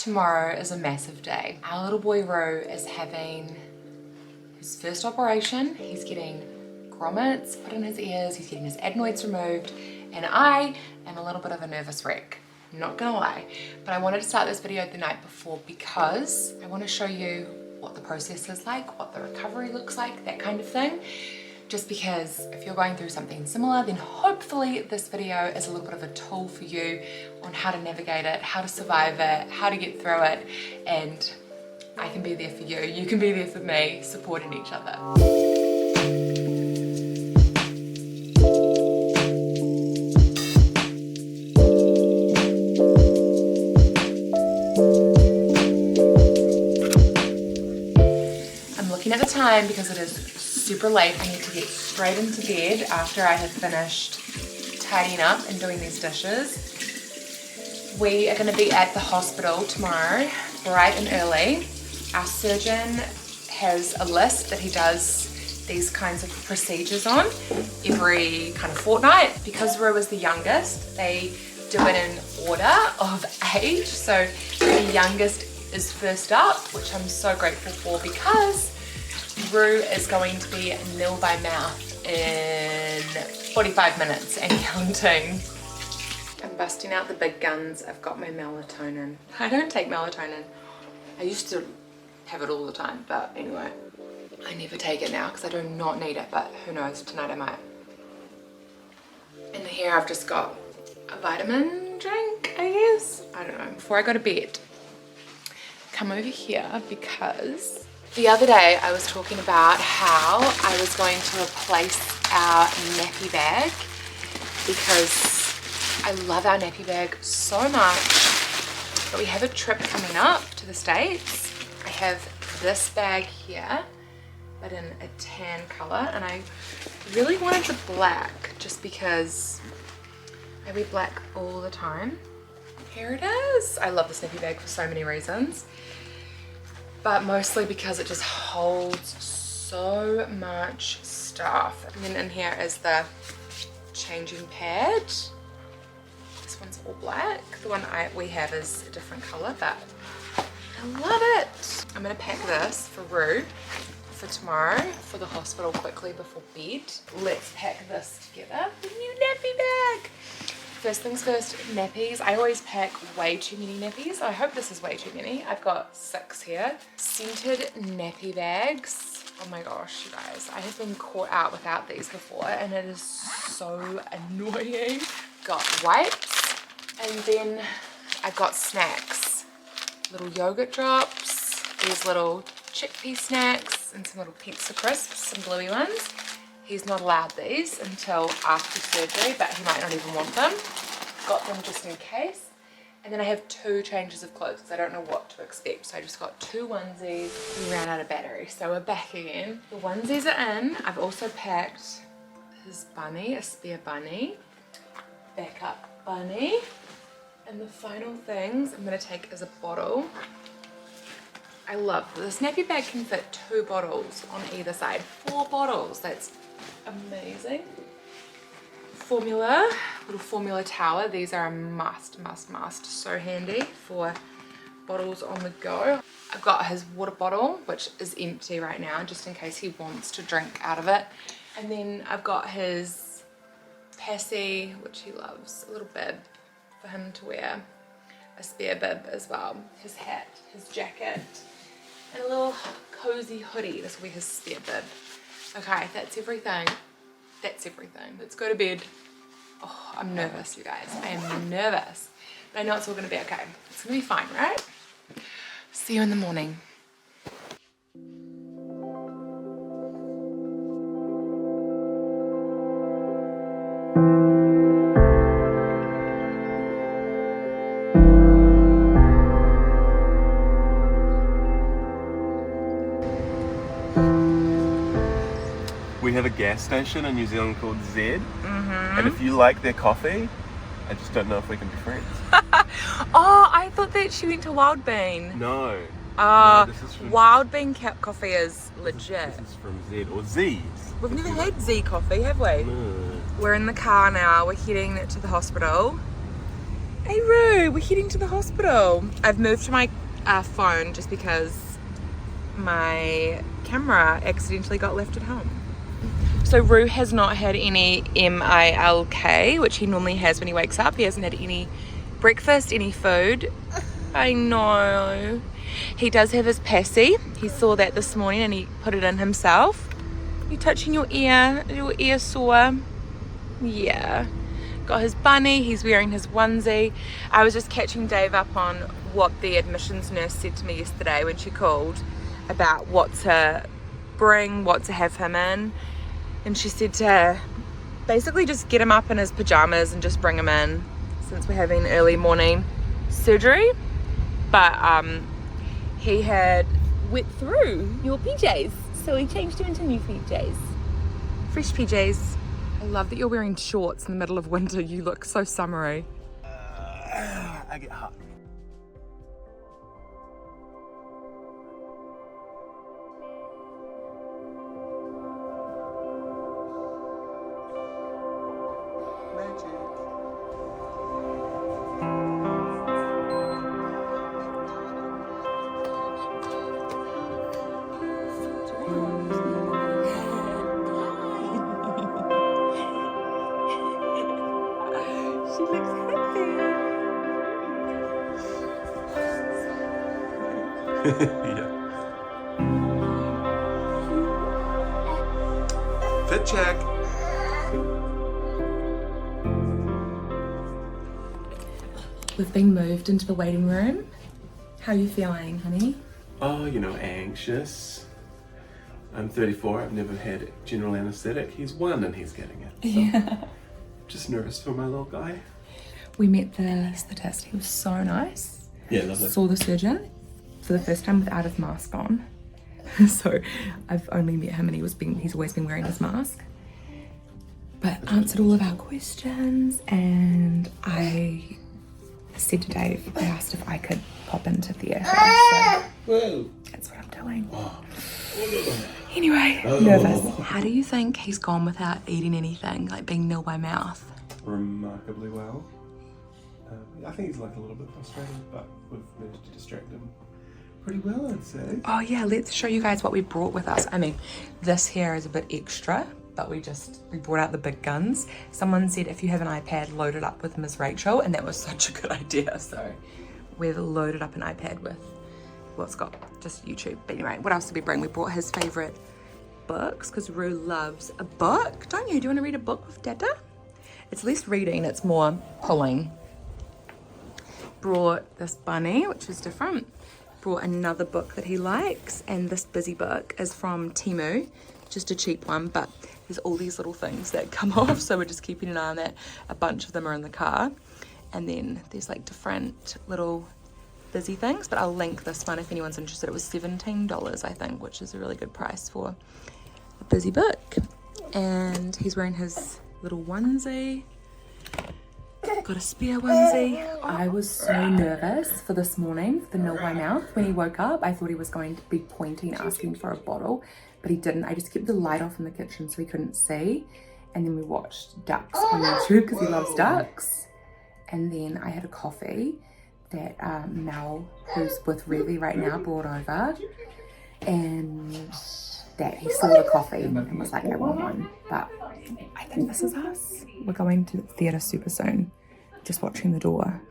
Tomorrow is a massive day. Our little boy Rue is having his first operation. He's getting grommets put in his ears, he's getting his adenoids removed, and I am a little bit of a nervous wreck, not gonna lie. But I wanted to start this video the night before because I want to show you what the process is like, what the recovery looks like, that kind of thing. Just because if you're going through something similar, then hopefully this video is a little bit of a tool for you on how to navigate it, how to survive it, how to get through it, and I can be there for you, you can be there for me, supporting each other. I'm looking at the time because it is super late. I need to get straight into bed after I have finished tidying up and doing these dishes. We are going to be at the hospital tomorrow, bright and early. Our surgeon has a list that he does these kinds of procedures on every kind of fortnight. Because Rue is the youngest, they do it in order of age. So the youngest is first up, which I'm so grateful for because Rue is going to be nil by mouth in 45 minutes and counting. I'm busting out the big guns. I've got my melatonin. I don't take melatonin. I used to have it all the time, but anyway, I never take it now because I do not need it, but who knows, tonight I might. In here I've just got a vitamin drink, I guess. I don't know. Before I go to bed, come over here because the other day I was talking about how I was going to replace our nappy bag because I love our nappy bag so much, but we have a trip coming up to the States. I have this bag here, but in a tan color, and I really wanted the black just because I wear black all the time. Here it is. I love this nappy bag for so many reasons, but mostly because it just holds so much stuff. And then in here is the changing pad. This one's all black. The one we have is a different color, but I love it. I'm gonna pack this for Rue for tomorrow for the hospital quickly before bed. Let's pack this together. The new nappy bag. First things first, nappies. I always pack way too many nappies. I hope this is way too many. I've got 6 here. Scented nappy bags. Oh my gosh, you guys. I have been caught out without these before and it is so annoying. Got wipes and then I've got snacks. Little yogurt drops, these little chickpea snacks and some little pizza crisps, some bluey ones. He's not allowed these until after surgery, but he might not even want them. Got them just in case. And then I have 2 changes of clothes because I don't know what to expect. So I just got 2 onesies. We ran out of battery, so we're back again. The onesies are in. I've also packed his bunny, a spare bunny, backup bunny. And the final things I'm gonna take is a bottle. I love this nappy bag can fit 2 bottles on either side. 4 bottles, that's amazing. Formula, little formula tower. These are a must. So handy for bottles on the go. I've got his water bottle, which is empty right now, just in case he wants to drink out of it. And then I've got his passy, which he loves, a little bib for him to wear, a spare bib as well, his hat, his jacket, and a little cozy hoodie. This will be his spare bib. Okay, that's everything. That's everything. Let's go to bed. Oh, I'm nervous, you guys. I am nervous. But I know it's all gonna be okay. It's gonna be fine, right? See you in the morning. We have a gas station in New Zealand called Z, and if you like their coffee, I just don't know if we can be friends. Oh, I thought that she went to Wild Bean. No. No, this is from, Wild Bean coffee is legit. This is from Z, or Z's. We've never had Z coffee, have we? No. We're in the car now. We're heading to the hospital. Hey Roo, we're heading to the hospital. I've moved to my phone just because my camera accidentally got left at home. So Roo has not had any milk, which he normally has when he wakes up. He hasn't had any breakfast, any food. I know. He does have his passy. He saw that this morning and he put it in himself. You touching your ear sore? Yeah. Got his bunny, he's wearing his onesie. I was just catching Dave up on what the admissions nurse said to me yesterday when she called about what to bring, what to have him in. And she said to basically just get him up in his pajamas and just bring him in since we're having early morning surgery. But he had wet through your PJs, so he changed him into new PJs. Fresh PJs. I love that you're wearing shorts in the middle of winter. You look so summery. I get hot. She looks happy. Yeah. Fit check. We've been moved into the waiting room. How are you feeling, honey? Oh, anxious. I'm 34. I've never had general anesthetic. He's 1 and he's getting it. So Yeah. just nervous for my little guy. We met the anaesthetist. He was so nice. Yeah, lovely. Saw the surgeon for the first time without his mask on. So I've only met him and he's always been wearing his mask. But answered all of our questions, and I said to Dave, I asked if I could pop into theatre. So Whoa. that's what I'm doing. Anyway, nervous. How do you think he's gone without eating anything, like being nil by mouth? Remarkably well. I think he's like a little bit frustrated, but we've managed to distract him pretty well, I'd say. Oh yeah, let's show you guys what we brought with us. I mean, this here is a bit extra, but we brought out the big guns. Someone said if you have an iPad, load it up with Ms. Rachel, and that was such a good idea. So we've loaded up an iPad with, well, it's got just YouTube. But anyway, what else did we bring? We brought his favorite books, because Rue loves a book, don't you? Do you want to read a book with Dada? It's less reading, it's more pulling. Brought this bunny, which is different. Brought another book that he likes, and this busy book is from Temu, just a cheap one, but there's all these little things that come off, so we're just keeping an eye on that. A bunch of them are in the car, and then there's like different little busy things, but I'll link this one if anyone's interested. It was $17, I think, which is a really good price for a busy book. And he's wearing his little onesie. Got a spare onesie. I was so nervous for this morning, for the nil by mouth. When he woke up, I thought he was going to be pointing, asking for a bottle, but he didn't. I just kept the light off in the kitchen so he couldn't see. And then we watched ducks on YouTube because he loves ducks. And then I had a coffee that Mel, who's with Revi right now, brought over. And that he saw the coffee and was like, I want one. But I think this is us. We're going to the theatre super soon. Just watching the door.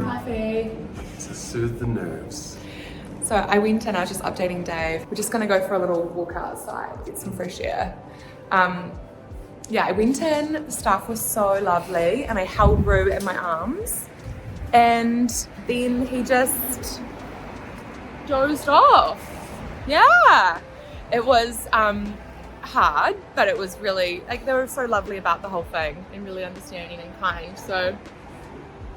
Coffee. To soothe the nerves. So I went in, I was just updating Dave. We're just gonna go for a little walk outside, get some fresh air. Yeah, I went in, the staff was so lovely, and I held Rue in my arms, and then he just dozed off. Yeah, it was hard, but it was really, like, they were so lovely about the whole thing and really understanding and kind. So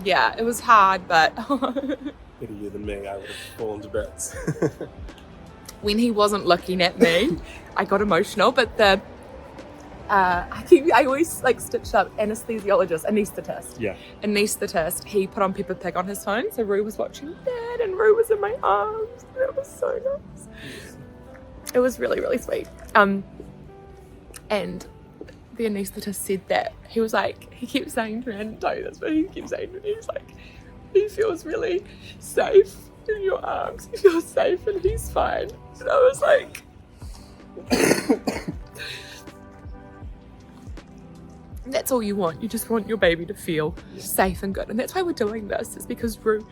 yeah, it was hard, but Better you than me, I would have fallen to bits. when he wasn't looking at me, I got emotional, but the I always like stitched up anaesthetist. Yeah. Anaesthetist. He put on Peppa Pig on his phone, so Rue was watching that, and Rue was in my arms. That was so nice. It was really, really sweet. And the anaesthetist said that he was like, he kept saying to me, I didn't tell you this, but he kept saying to me, he's like, he feels really safe in your arms. He feels safe and he's fine. And I was like, that's all you want. You just want your baby to feel safe and good. And that's why we're doing this. It's because Rue,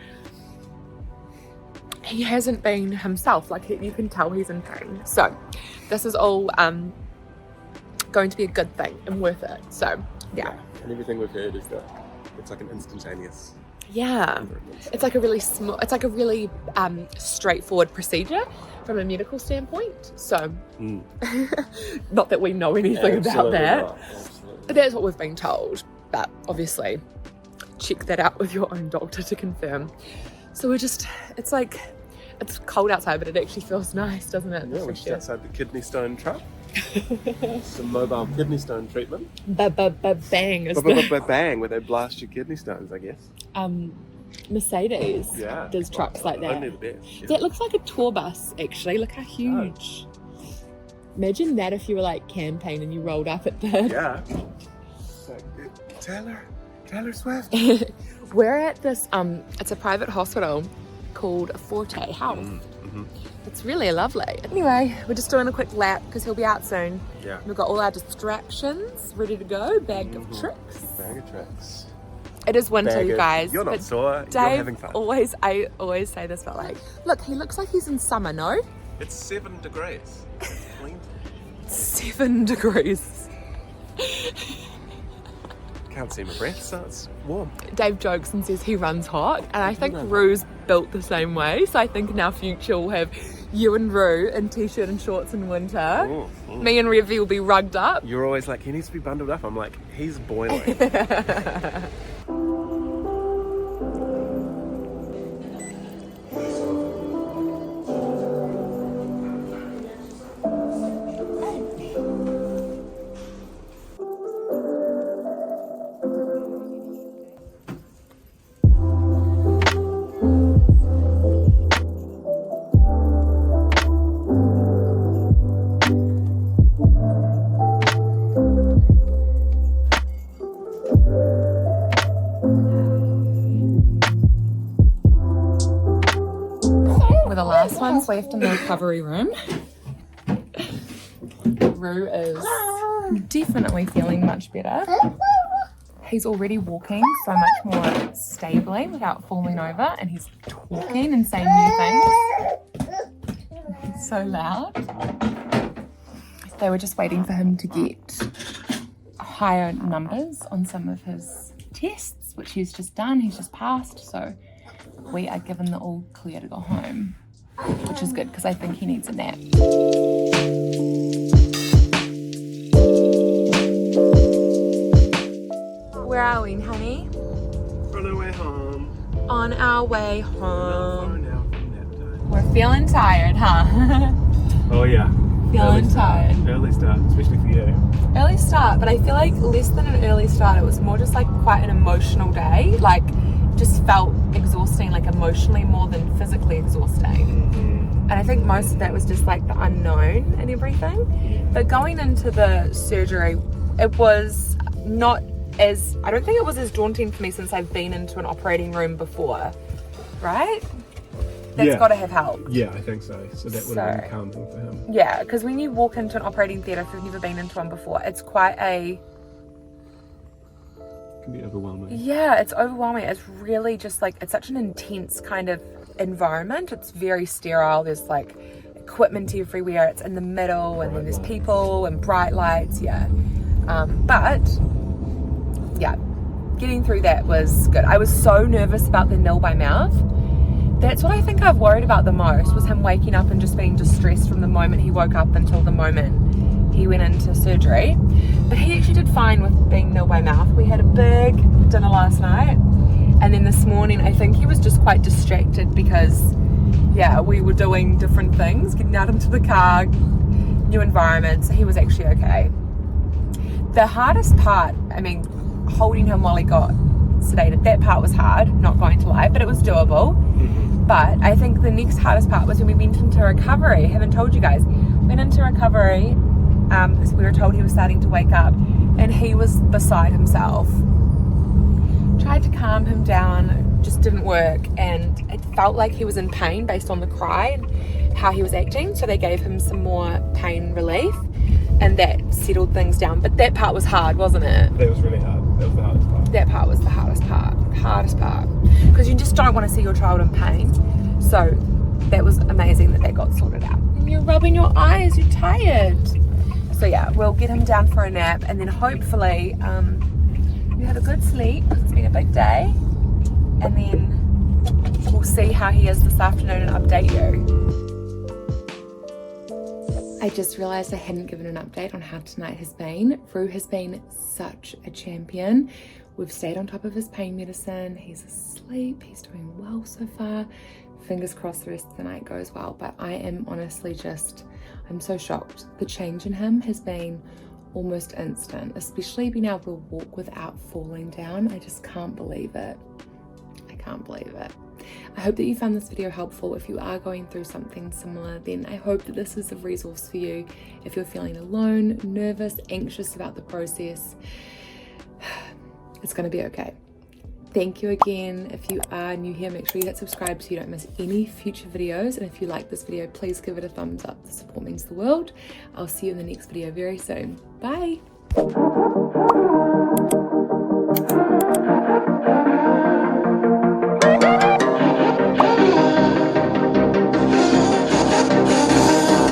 he hasn't been himself. Like, you can tell he's in pain. So this is all going to be a good thing and worth it. So yeah. And everything we've heard is that it's like an instantaneous. Yeah, it's like a really straightforward procedure from a medical standpoint. So not that we know anything about that, but that's what we've been told. But obviously check that out with your own doctor to confirm. So it's cold outside, but it actually feels nice, doesn't it? Yeah, we're just outside the kidney stone truck. Some mobile kidney stone treatment. Bang is Bang, where they blast your kidney stones, I guess. Mercedes does trucks like that. Only the best. Yeah. That looks like a tour bus, actually. Look how huge. Imagine that if you were like campaign and you rolled up at the... Yeah. It's like, Taylor Swift. We're at this, it's a private hospital called Forte Health. Mm-hmm. It's really lovely. Anyway, we're just doing a quick lap because he'll be out soon. Yeah. We've got all our distractions ready to go. Bag of tricks. Bag of tricks. It is winter, you guys. You're not sore. Dave, you're having fun. I always say this, but like, look, he looks like he's in summer, no? It's 7 degrees. 7 degrees. Can't see my breath, so it's warm. Dave jokes and says he runs hot, and I think Rue's built the same way, so I think in our future we'll have you and Rue in t-shirt and shorts in winter. Me and Revy will be rugged up. You're always like, he needs to be bundled up. I'm like, he's boiling. We're the last ones left in the recovery room. Rue is definitely feeling much better. He's already walking so much more stably without falling over, and he's talking and saying new things. He's so loud. They were just waiting for him to get higher numbers on some of his tests, which he's just done. He's just passed, so we are given the all clear to go home, which is good because I think he needs a nap. Where are we, honey? On our way home. On our way home. Now from nap time. We're feeling tired, huh? Oh yeah. Feeling tired. Early start, especially for you. Early start, but I feel like less than an early start. It was more just like quite an emotional day. Like, just felt exhausting, like emotionally more than physically exhausting. And I think most of that was just like the unknown and everything. But going into the surgery, it was not as, I don't think it was as daunting for me since I've been into an operating room before, right? That's got to have helped. Yeah, I think so. So that would have been calming for him. Yeah, because when you walk into an operating theatre, if you've never been into one before, it's quite a... Can be overwhelming. Yeah, it's overwhelming. It's really just like, it's such an intense kind of environment. It's very sterile. There's like equipment everywhere. It's in the middle, and then there's people and bright lights. Yeah. But yeah, getting through that was good. I was so nervous about the nil by mouth. That's what I think I've worried about the most, was him waking up and just being distressed from the moment he woke up until the moment he went into surgery. But he actually did fine with being nil by mouth. We had a big dinner last night, and then this morning I think he was just quite distracted because we were doing different things, getting out into the car, new environments. He was actually okay. the hardest part, I mean, holding him while he got sedated, that part was hard, not going to lie, but it was doable. But I think the next hardest part was when we went into recovery. I haven't told you guys. Went into recovery because we were told he was starting to wake up, and he was beside himself. Tried to calm him down, just didn't work, and it felt like he was in pain based on the cry and how he was acting. So they gave him some more pain relief, and that settled things down. But that part was hard, wasn't it? That was really hard. That was the hardest part. That part was the hardest part. Because you just don't want to see your child in pain. So that was amazing that got sorted out. And you're rubbing your eyes, you're tired. So yeah, we'll get him down for a nap, and then hopefully you have a good sleep because it's been a big day. And then we'll see how he is this afternoon and update you. I just realised I hadn't given an update on how tonight has been. Rue has been such a champion. We've stayed on top of his pain medicine. He's asleep. He's doing well so far. Fingers crossed the rest of the night goes well. But I am honestly I'm so shocked. The change in him has been almost instant, especially being able to walk without falling down. I just can't believe it. I can't believe it. I hope that you found this video helpful. If you are going through something similar, then I hope that this is a resource for you. If you're feeling alone, nervous, anxious about the process, it's going to be okay. Thank you again. If you are new here, make sure you hit subscribe so you don't miss any future videos. And if you like this video, please give it a thumbs up. The support means the world. I'll see you in the next video very soon. Bye.